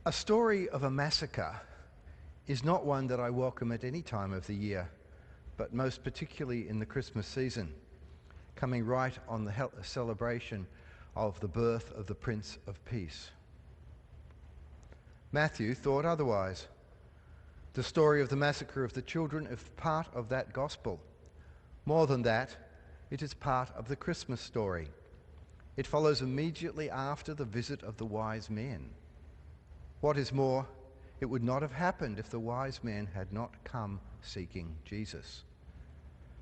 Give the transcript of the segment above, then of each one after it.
A story of a massacre is not one that I welcome at any time of the year, but most particularly in the Christmas season, coming right on the celebration of the birth of the Prince of Peace. Matthew thought otherwise. The story of the massacre of the children is part of that gospel. More than that, it is part of the Christmas story. It follows immediately after the visit of the wise men. What is more, it would not have happened if the wise men had not come seeking Jesus.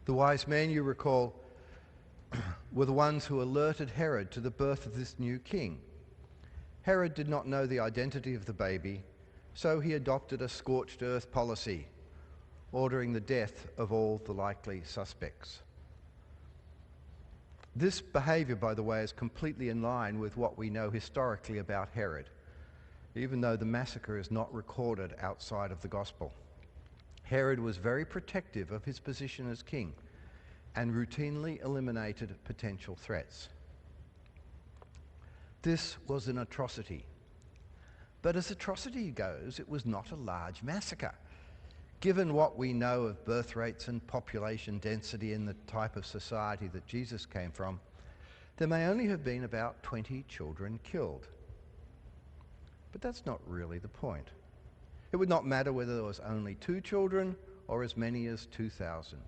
The wise men, you recall, were the ones who alerted Herod to the birth of this new king. Herod did not know the identity of the baby, so he adopted a scorched earth policy, ordering the death of all the likely suspects. This behavior, by the way, is completely in line with what we know historically about Herod, even though the massacre is not recorded outside of the gospel. Herod was very protective of his position as king and routinely eliminated potential threats. This was an atrocity. But as atrocity goes, it was not a large massacre. Given what we know of birth rates and population density in the type of society that Jesus came from, there may only have been about 20 children killed. But that's not really the point. It would not matter whether there was only 2 children or as many as 2,000.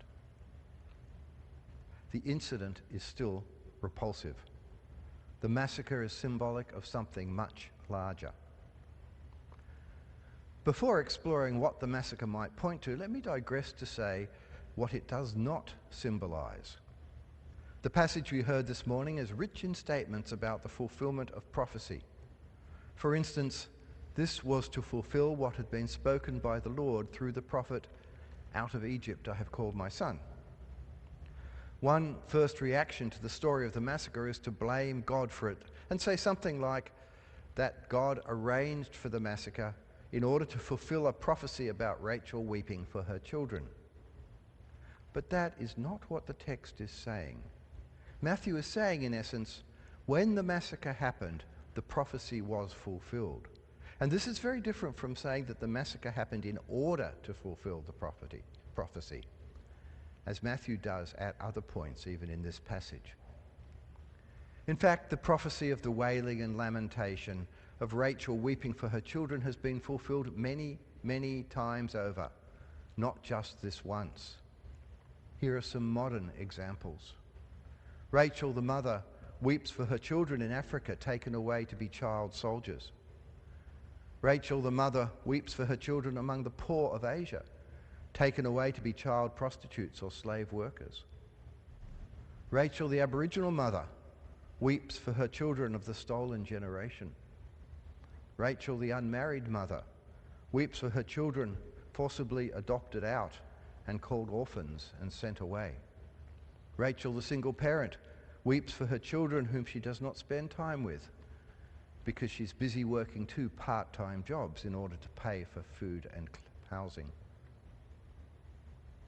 The incident is still repulsive. The massacre is symbolic of something much larger. Before exploring what the massacre might point to, let me digress to say what it does not symbolize. The passage we heard this morning is rich in statements about the fulfillment of prophecy. For instance, this was to fulfill what had been spoken by the Lord through the prophet, "Out of Egypt I have called my son." One first reaction to the story of the massacre is to blame God for it and say something like that God arranged for the massacre in order to fulfill a prophecy about Rachel weeping for her children. But that is not what the text is saying. Matthew is saying, in essence, when the massacre happened, the prophecy was fulfilled. And this is very different from saying that the massacre happened in order to fulfill the prophecy, as Matthew does at other points, even in this passage. In fact, the prophecy of the wailing and lamentation of Rachel weeping for her children has been fulfilled many, many times over, not just this once. Here are some modern examples. Rachel, the mother, weeps for her children in Africa taken away to be child soldiers. Rachel, the mother, weeps for her children among the poor of Asia, taken away to be child prostitutes or slave workers. Rachel, the Aboriginal mother, weeps for her children of the stolen generation. Rachel, the unmarried mother, weeps for her children forcibly adopted out and called orphans and sent away. Rachel, the single parent, weeps for her children whom she does not spend time with because she's busy working 2 part-time jobs in order to pay for food and housing.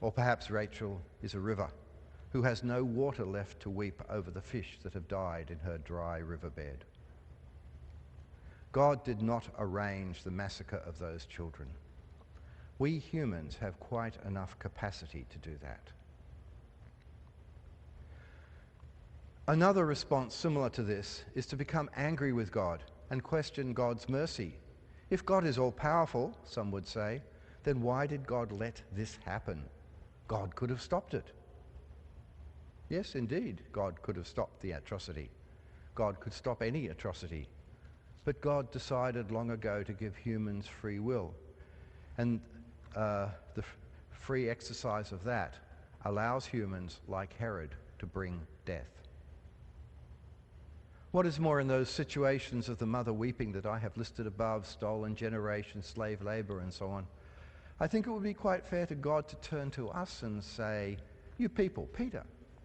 Or perhaps Rachel is a river who has no water left to weep over the fish that have died in her dry riverbed. God did not arrange the massacre of those children. We humans have quite enough capacity to do that. Another response similar to this is to become angry with God and question God's mercy. If God is all-powerful, some would say, then why did God let this happen? God could have stopped it. Yes, indeed, God could have stopped the atrocity. God could stop any atrocity. But God decided long ago to give humans free will. And the free exercise of that allows humans, like Herod, to bring death. What is more, in those situations of the mother weeping that I have listed above, stolen generation, slave labor, and so on, I think it would be quite fair to God to turn to us and say, you people, Peter,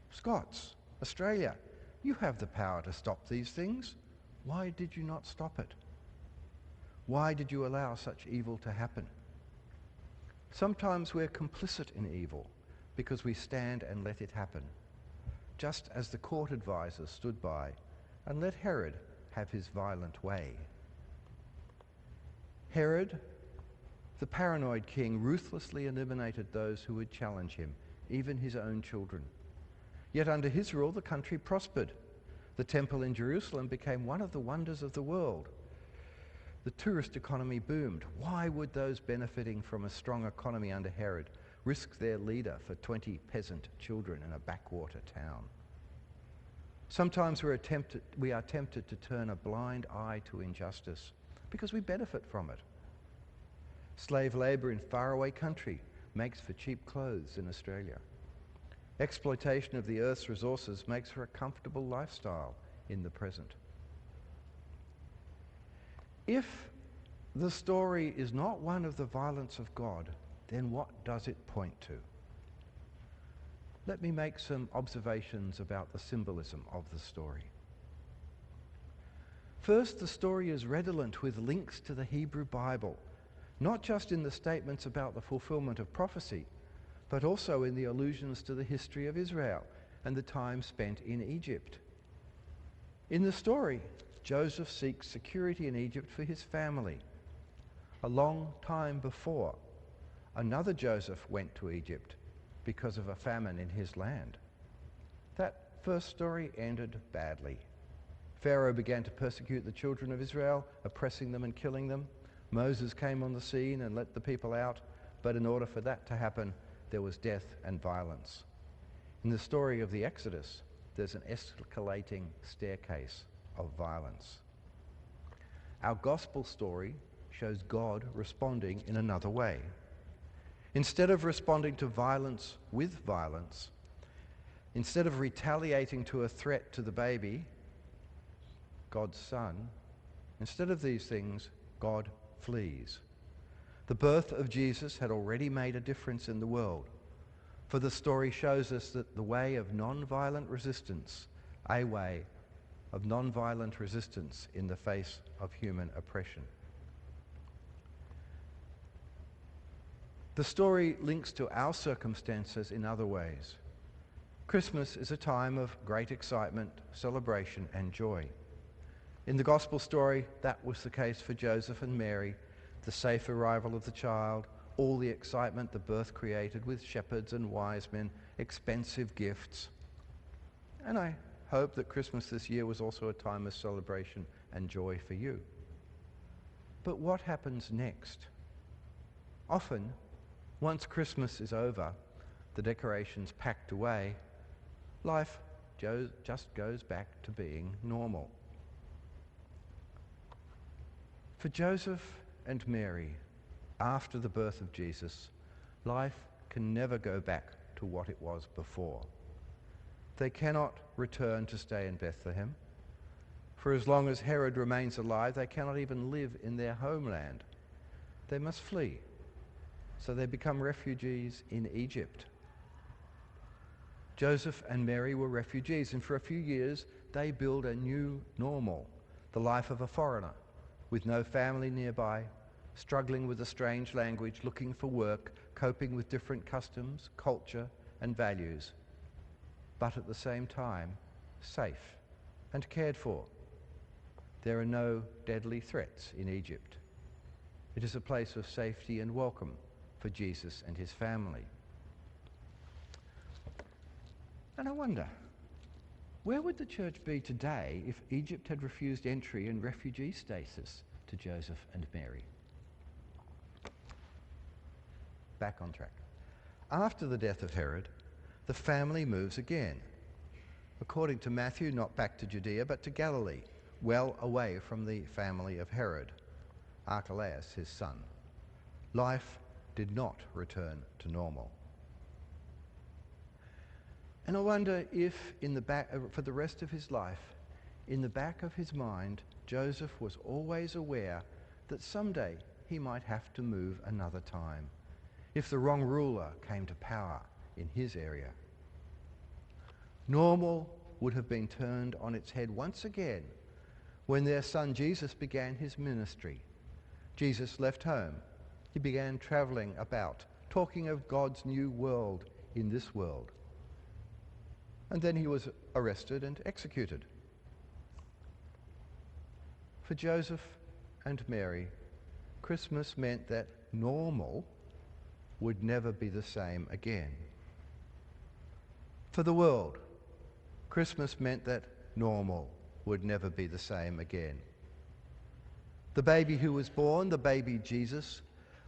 Scots, Australia, you have the power to stop these things. Why did you not stop it? Why did you allow such evil to happen? Sometimes we're complicit in evil because we stand and let it happen, just as the court advisors stood by and let Herod have his violent way. Herod, the paranoid king, ruthlessly eliminated those who would challenge him, even his own children. Yet under his rule, the country prospered. The temple in Jerusalem became one of the wonders of the world. The tourist economy boomed. Why would those benefiting from a strong economy under Herod risk their leader for 20 peasant children in a backwater town? Sometimes we are tempted to turn a blind eye to injustice because we benefit from it. Slave labour in faraway country makes for cheap clothes in Australia. Exploitation of the earth's resources makes for a comfortable lifestyle in the present. If the story is not one of the violence of God, then what does it point to? Let me make some observations about the symbolism of the story. First, the story is redolent with links to the Hebrew Bible, not just in the statements about the fulfillment of prophecy, but also in the allusions to the history of Israel and the time spent in Egypt. In the story, Joseph seeks security in Egypt for his family. A long time before, another Joseph went to Egypt because of a famine in his land. That first story ended badly. Pharaoh began to persecute the children of Israel, oppressing them and killing them. Moses came on the scene and let the people out, but in order for that to happen, there was death and violence. In the story of the Exodus, there's an escalating staircase of violence. Our gospel story shows God responding in another way. Instead of responding to violence with violence, instead of retaliating to a threat to the baby, God's son, instead of these things, God flees. The birth of Jesus had already made a difference in the world, for the story shows us that the way of non-violent resistance, a way of non-violent resistance in the face of human oppression. The story links to our circumstances in other ways. Christmas is a time of great excitement, celebration, and joy. In the gospel story, that was the case for Joseph and Mary, the safe arrival of the child, all the excitement the birth created with shepherds and wise men, expensive gifts. And I hope that Christmas this year was also a time of celebration and joy for you. But what happens next? Often, once Christmas is over, the decorations packed away, life just goes back to being normal. For Joseph and Mary, after the birth of Jesus, life can never go back to what it was before. They cannot return to stay in Bethlehem. For as long as Herod remains alive, they cannot even live in their homeland. They must flee. So they become refugees in Egypt. Joseph and Mary were refugees, and for a few years they build a new normal, the life of a foreigner, with no family nearby, struggling with a strange language, looking for work, coping with different customs, culture, and values, but at the same time, safe and cared for. There are no deadly threats in Egypt. It is a place of safety and welcome for Jesus and his family. And I wonder, where would the church be today if Egypt had refused entry and refugee status to Joseph and Mary? Back on track. After the death of Herod, the family moves again. According to Matthew, not back to Judea, but to Galilee, well away from the family of Herod, Archelaus, his son. Life did not return to normal. And I wonder if, for the rest of his life, in the back of his mind, Joseph was always aware that someday he might have to move another time, if the wrong ruler came to power in his area. Normal would have been turned on its head once again when their son Jesus began his ministry. Jesus left home. He began traveling about, talking of God's new world in this world. And then he was arrested and executed. For Joseph and Mary, Christmas meant that normal would never be the same again. For the world, Christmas meant that normal would never be the same again. The baby who was born, the baby Jesus,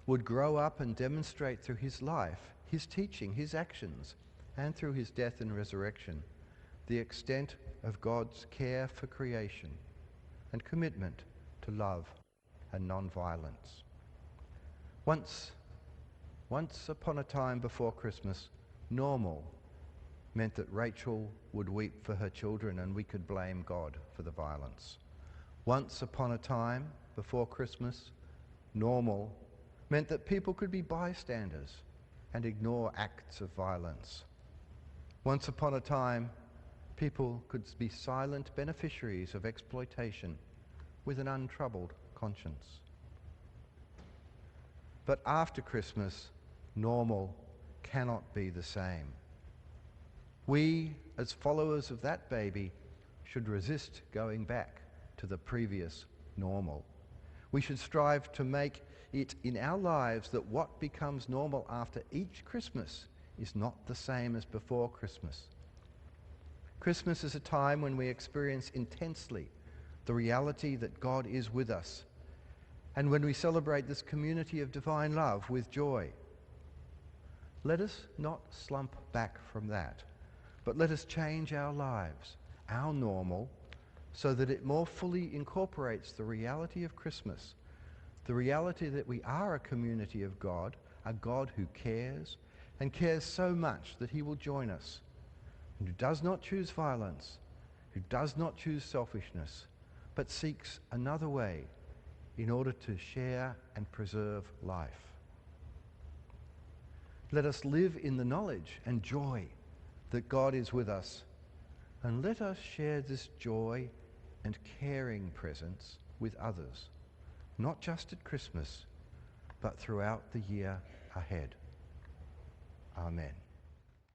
would grow up and demonstrate through his life, his teaching, his actions, and through his death and resurrection, the extent of God's care for creation and commitment to love and non-violence. Once upon a time before Christmas, normal meant that Rachel would weep for her children and we could blame God for the violence. Once upon a time before Christmas, normal meant that people could be bystanders and ignore acts of violence. Once upon a time, people could be silent beneficiaries of exploitation with an untroubled conscience. But after Christmas, normal cannot be the same. We, as followers of that baby, should resist going back to the previous normal. We should strive to make it in our lives that what becomes normal after each Christmas is not the same as before Christmas. Christmas is a time when we experience intensely the reality that God is with us, and when we celebrate this community of divine love with joy. Let us not slump back from that, but let us change our lives, our normal, so that it more fully incorporates the reality of Christmas, the reality that we are a community of God, a God who cares, and cares so much that he will join us, and who does not choose violence, who does not choose selfishness, but seeks another way in order to share and preserve life. Let us live in the knowledge and joy that God is with us, and let us share this joy and caring presence with others, not just at Christmas, but throughout the year ahead. Amen.